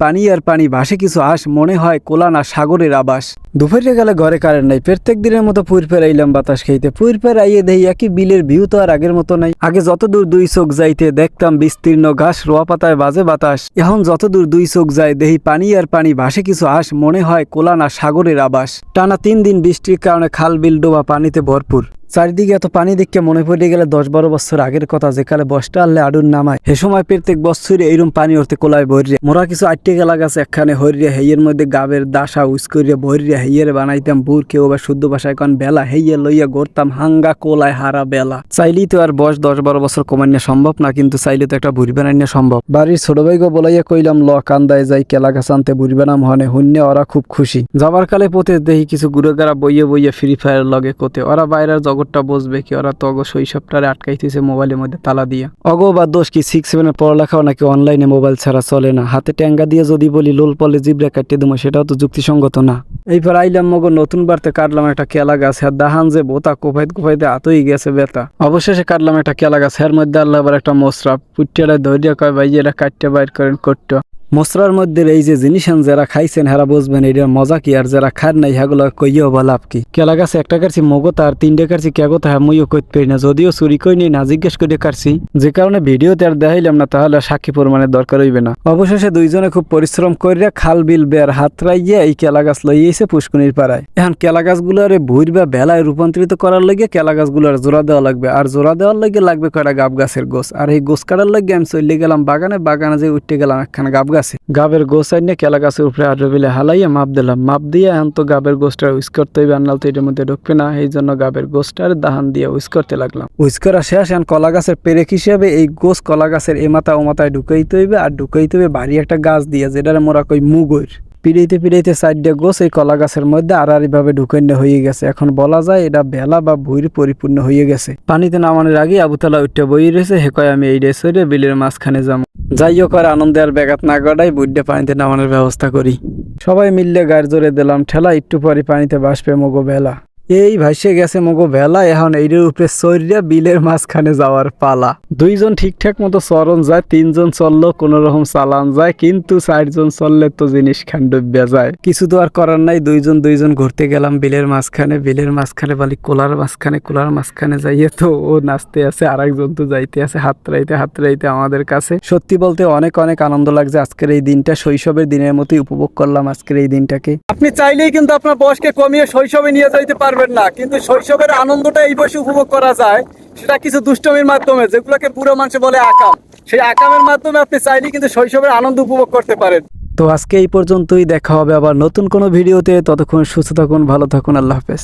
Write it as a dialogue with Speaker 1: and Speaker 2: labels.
Speaker 1: পানি আর পানি ভাসে কিছু আস, মনে হয় কোলা না সাগরের আবাস। দুপুরে গেলে ঘরে কারেন্ট নাই, প্রত্যেক দিনের মতো পুরপের আইলাম বাতাস খাইতে। পুরপের আইয়ে দেই একই বিলের ভিউ তো আর আগের মতো নাই। আগে যতদূর দুই চোখ যাইতে দেখতাম বিস্তীর্ণ ঘাস, রোয়া পাতায় বাজে বাতাস। এখন যতদূর দুই চোখ যায় দেহি পানি আর পানি ভাসে কিছু আস, মনে হয় কোলা না সাগরের আবাস। টানা 3 দিন বৃষ্টির কারণে খাল বিল ডোবা পানিতে ভরপুর। চারিদিকে এত পানি দেখে মনে পড়ে গেলে 10-12 বছর আগের কথা, যেকালে বস্তা আনলে আডুর নামায়। সে সময় প্রত্যেক বছরে এইরকম পানি উঠতে কোলায় ভরিয়া মোরা কিছু আটটে গেলা গাছ একখানে হরিয়া হেইয়ের মধ্যে গাবের দাসা উস করিয়া ভরিয়া হেইয়ের বানাইতাম বুর, কেউ বা শুদ্ধ ভাষায় কন বেলা, হেইয়ে লইয়া গড়তাম হাঙ্গা কোলায় হারা বেলা। চাইলেই তো আর বয়স 10-12 বছর কমাইনা সম্ভব না, কিন্তু চাইলে তো একটা বুড়ি বানাইনা সম্ভব। বাড়ির ছোট ভাইকে বলাইয়া কইলাম ল কান্দায় যাই কেলা গাছ আনতে, বুড়ি বানাম হনে হুন্যে। ওরা খুব খুশি। যাবার কালে পথে দেখি কিছু গুড়েগারা বইয়ে বইয়ে ফ্রি ফায়ার লগে কোতে। ওরা বাইরের জগৎটা বুঝবে কি, ওরা তো অগো শৈশবটারে আটকাইতেছে মোবাইলের মধ্যে তালা দিয়া। অগো বা দোষ কি 6-7 এর পড়ালেখাও নাকি অনলাইনে মোবাইল ছাড়া চলে না। হাতে ট্যাঙ্গা দিয়ে যদি বলি লোল পলে জিবরা কাটতে দেবো, সেটাও তো যুক্তিসঙ্গত না। এইবার আইলাম মগো নতুন বাড়তে, কাটলাম একটা কেলা গাছ। হ্যাঁ দাহান যে বোতা কোফাইতে আতই গেছে বেতা। অবশেষে কাটলাম একটা কেলা গাছ, এর মধ্যে আল্লাহ আবার একটা মশরা পুটিয়াটা ধরিয়া কয় ভাই এটা কাটতে বাইর করেন করতো। মশরার মধ্যে এই যে জিনিস যারা খাইছেন হেরা বুঝবেন এটার মজা কি, আর যারা খান নাই সেগুলো কইও বা লাভ কি। কেলা গাছে একটা কাটছি মগতা আর 3টে কাটছি কেগতা, হ্যাঁ মুইও কইতে পারি না, যদিও চুরি কই নেই না জিজ্ঞেস করে কাটছি, যে কারণে ভিডিওতে আর দেখাইলাম না, তাহলে সাক্ষী প্রমাণের দরকার হইবে না। অবশেষে দুইজনে খুব পরিশ্রম করিয়া খাল বিল বের হাতরাইয়া এই কেলা গাছ লইয়েছে পুষ্কুনির পাড়ায়। এখন কেলা গাছগুলোরে ভুইর বা বেলায় রূপান্তরিত করার লাগে কেলা গাছগুলোর জোড়া দেওয়া লাগবে, আর জোড়া দেওয়ার লাগে লাগবে কয়টা গাব গাছের গোছ। আর এই গোছ কাটার লাগে আমি চলে গেলাম বাগানে যে উঠতে গেলাম একখানা গাব গাছে। গাবের গোছ আইনে কেলা গাছের উপরে আড্রবিলে হালাইয়া মাপ দিলাম। মাপ দিয়ে এখন তো গাবের গোছটা উইস করতে হইবে, আনাল তো এটার মধ্যে ঢুকবে না। এই জন্য গাবের গোছটার দাহান দিয়ে উইস করতে লাগলাম। উইস করা শেষ, এখন কলা গাছের পেরেক হিসেবে এই গোছ কলা গাছের এমাথা ওমাথায় ঢুকাইতে হইবে, আর ঢুকাইতে হইবে ভারী একটা গাছ দিয়ে, যেটারে মোরা কই মুগর। পিড়াইতে 4টে গোছ এই কলা গাছের মধ্যে আড়াআড়ি ভাবে ঢুকাইন্য হয়ে গেছে। এখন বলা যায় এটা বেলা বা ভুঁইর পরিপূর্ণ হয়ে গেছে। পানিতে নামানোর আগে আবুতলা উঠতে বই রয়েছে, হে কয় আমি এই রেসরে বিলের মাঝখানে যাবো। যাইও কর আনন্দে আর ব্যাঘাত না গড়াই বুড্ডে পানিতে নামানোর ব্যবস্থা করি। সবাই মিললে গাড়ি জোরে দিলাম ঠেলা, একটু পরে পানিতে ভাসবে মগো বেলা। এই ভাইসে গেছে মগো বেলা, এখন এইটার উপরে চড়িয়া বিলের মাঝখানে যাওয়ার পালা। 2জন ঠিকঠাক মতো চরণ যায়, 3জন চললো কোন রকম চালান যায়, কিন্তু 4জন চললে তো জিনিস খান ডুবিয়া যায়। কিছু তো আর করার নাই, 2জন ঘুরতে গেলাম বিলের মাঝখানে বালি কোলার মাঝখানে যাইয়ে তো ও নাচতে আছে, আরেকজন তো যাইতে আছে হাতড়াইতে আমাদের কাছে। সত্যি বলতে অনেক আনন্দ লাগছে আজকের এই দিনটা, শৈশবের দিনের মতোই উপভোগ করলাম আজকের এই দিনটাকে। আপনি চাইলেই কিন্তু আপনার বয়সকে কমিয়ে শৈশবে নিয়ে যাইতে পারবেন না, কিন্তু শৈশবের আনন্দটা এই বয়সে উপভোগ করা যায়, সেটা কিছু দুষ্টমির মাধ্যমে, যেগুলোকে বুড়ো মানুষ বলে আকাম। সেই আকামের মাধ্যমে আপনি চাইলেই কিন্তু শৈশবের আনন্দ উপভোগ করতে পারেন। তো আজকে এই পর্যন্তই, দেখা হবে আবার নতুন কোনো ভিডিওতে। ততক্ষণ সুস্থ থাকুন, ভালো থাকুন, আল্লাহ হাফেজ।